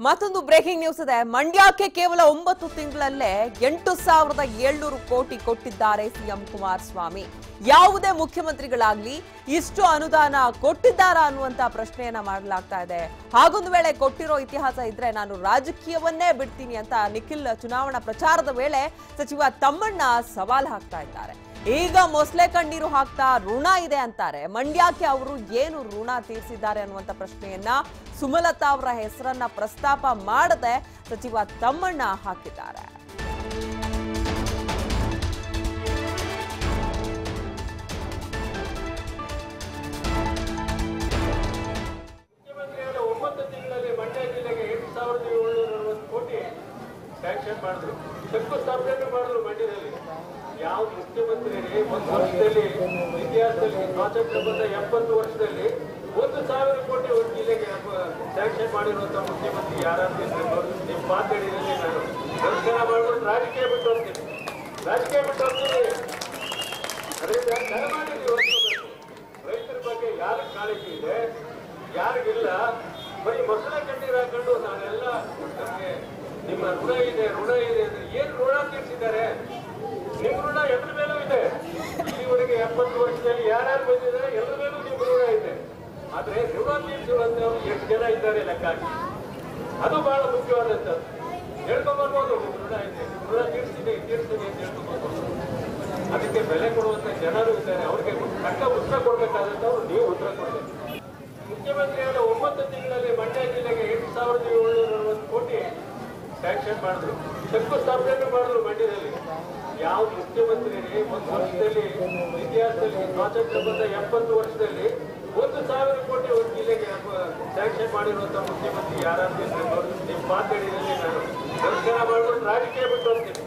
ಮತ್ತೊಂದು breaking news ಇದೆ. ಮಂಡ್ಯಕ್ಕೆ ಕೇವಲ 9 ತಿಂಗಳಲ್ಲೇ 8,700 ಕೋಟಿ ಕೊಟ್ಟಿದ್ದಾರೆ ಸಿಎಂ ಕುಮಾರಸ್ವಾಮಿ. ಯಾವುದೇ ಮುಖ್ಯಮಂತ್ರಿಗಳಾಗ್ಲಿ ಇಷ್ಟು ಅನುದಾನ ಕೊಟ್ಟಿದ್ದಾರಾ ಅನ್ನುವಂತ ಪ್ರಶ್ನೆಯನ್ನ ಮಾಡಲಾಗ್ತಾ ಇದೆ. ಹಾಗೊಂದು ವೇಳೆ ಕೊಟ್ಟಿರೋ ಇತಿಹಾಸ ಇದ್ರೆ ನಾನು ರಾಜಕೀಯವನ್ನೇ ಬಿಡ್ತೀನಿ ಅಂತ ನಿಖಿಲ್ ಚುನಾವಣಾ ಪ್ರಚಾರದ ವೇಳೆ ಸಚಿವ ತಮ್ಮಣ್ಣ ಸವಾಲ್ ಹಾಕ್ತಾ ಇದ್ದಾರೆ. ಈಗ ಮೊಸಳೆ ಕಣ್ಣೀರು ಹಾಕ್ತಾ ಋಣ ಇದೆ ಅಂತಾರೆ. ಮಂಡ್ಯಕ್ಕೆ ಅವರು ಏನು ಋಣ ತೀರಿಸಿದ್ದಾರೆ ಅನ್ನುವಂತ ಪ್ರಶ್ನೆಯನ್ನ ಸುಮಲತಾ ಅವರ ಹೆಸರನ್ನ ಪ್ರಸ್ತಾಪ ಮಾಡದೆ ಸಚಿವ ತಮ್ಮಣ್ಣ ಹಾಕಿದ್ದಾರೆ. ಮುಖ್ಯಮಂತ್ರಿಗಳ 9 ತಿಂಗಳಲ್ಲಿ ಮಂಡ್ಯ ಜಿಲ್ಲೆಗೆ 8,760 ಕೋಟಿ ಸ್ಯಾಂಕ್ಷನ್ ಮಾಡಿದ್ರು, ಶಂಕುಸ್ಥಾಪನೆ ಮಾಡಿದ್ರು. ಮಂಡ್ಯದಲ್ಲಿ ಯಾವ ಮುಖ್ಯಮಂತ್ರಿ ಒಂದು ವರ್ಷದಲ್ಲಿ ಇತಿಹಾಸದಲ್ಲಿ ಸ್ವಾತಂತ್ರ್ಯ ಬಂದ 70 ವರ್ಷದಲ್ಲಿ 1,000 ಕೋಟಿ ಒಂದು ಜಿಲ್ಲೆಗೆ ಸ್ಯಾಂಕ್ಷನ್ ಮಾಡಿರುವಂತ ಮುಖ್ಯಮಂತ್ರಿ ಯಾರಾದ್ರೂ ನಿಮ್ಮ ಮಾತಾಡಿದಲ್ಲಿ ನಾನು ನಮಸ್ಕಾರ ಮಾಡ್ಕೊಂಡು ರಾಜಕೀಯ ಬಿಟ್ಟು ಹೋಗ್ತೀನಿ. ಅದರಿಂದ ದಯಮಾಡಿ ರೈತರ ಬಗ್ಗೆ ಯಾರಿಗೆ ಕಾಳಜಿ ಇದೆ, ಯಾರಿಗಿಲ್ಲ, ಬರೀ ಮೊಸಳೆ ಕಣ್ಣೀರು ಹಾಕೊಂಡು ನಾನೆಲ್ಲ ನಮಗೆ ನಿಮ್ಮ ಋಣ ಇದೆ ಅಂದ್ರೆ ಏನು ಋಣ ತೀರಿಸಿದ್ದಾರೆ? ನಿಮ್ಮ ಋಣ ಎಲ್ಲರ ಮೇಲೂ ಇದೆ. ಇಲ್ಲಿವರೆಗೆ 70 ವರ್ಷದಲ್ಲಿ ಯಾರ್ಯಾರು ಬಂದಿದ್ದಾರೆ ಎಲ್ಲರ ಮೇಲೂ ನಿಮ್ಮ ಋಣ ಇದೆ. ಆದ್ರೆ ಋಣ ತೀರಿಸುವಂತವ್ರು ಎಷ್ಟು ಜನ ಇದ್ದಾರೆ ಲೆಕ್ಕ ಹಾಕಿ. ಅದು ಬಹಳ ಮುಖ್ಯವಾದಂಥದ್ದು. ಹೇಳ್ಕೊಂಡ್ಬರ್ಬೋದು, ನಿಮ್ಮ ಋಣ ಇದೆ, ಋಣ ತೀರಿಸ್ತೀನಿ ಅಂತ ಹೇಳ್ಕೊಂಡ್ಬರ್ಬೋದು. ಅದಕ್ಕೆ ಬೆಲೆ ಕೊಡುವಂತ ಜನರು ಇದ್ದಾರೆ. ಅವ್ರಿಗೆ ತಕ್ಕ ಉತ್ತರ ಕೊಡ್ಬೇಕಾದಂತವ್ರು ನೀವು ಉತ್ತರ ಕೊಡ್ಬೇಕು. ಮುಖ್ಯಮಂತ್ರಿಗಳ 9 ತಿಂಗಳಲ್ಲಿ ಮಂಡ್ಯ ಜಿಲ್ಲೆಗೆ 8,760 ಕೋಟಿ ಸ್ಯಾಂಕ್ಷನ್ ಮಾಡಿದ್ರು, ಶಂಕುಸ್ಥಾಪನೆ ಮಾಡಿದ್ರು. ಮಂಡ್ಯದಲ್ಲಿ ಯಾವ ಮುಖ್ಯಮಂತ್ರಿ ಒಂದು ವರ್ಷದಲ್ಲಿ ಇತಿಹಾಸದಲ್ಲಿ ಸ್ವಾತಂತ್ರ್ಯ ಬಂದ 70 ವರ್ಷದಲ್ಲಿ 1,000 ಕೋಟಿ ಒಂದು ಜಿಲ್ಲೆಗೆ ಸ್ಯಾಂಕ್ಷನ್ ಮಾಡಿರುವಂತ ಮುಖ್ಯಮಂತ್ರಿ ಯಾರಾದ್ರೂ ನಿಮ್ಮ ಮಾತಾಡಿದಲ್ಲಿ ನಾನು ನಮಸ್ಕಾರ ಮಾಡ್ಕೊಂಡು ರಾಜಕೀಯ ಬಿಟ್ಟು ಹೋಗ್ತೀನಿ.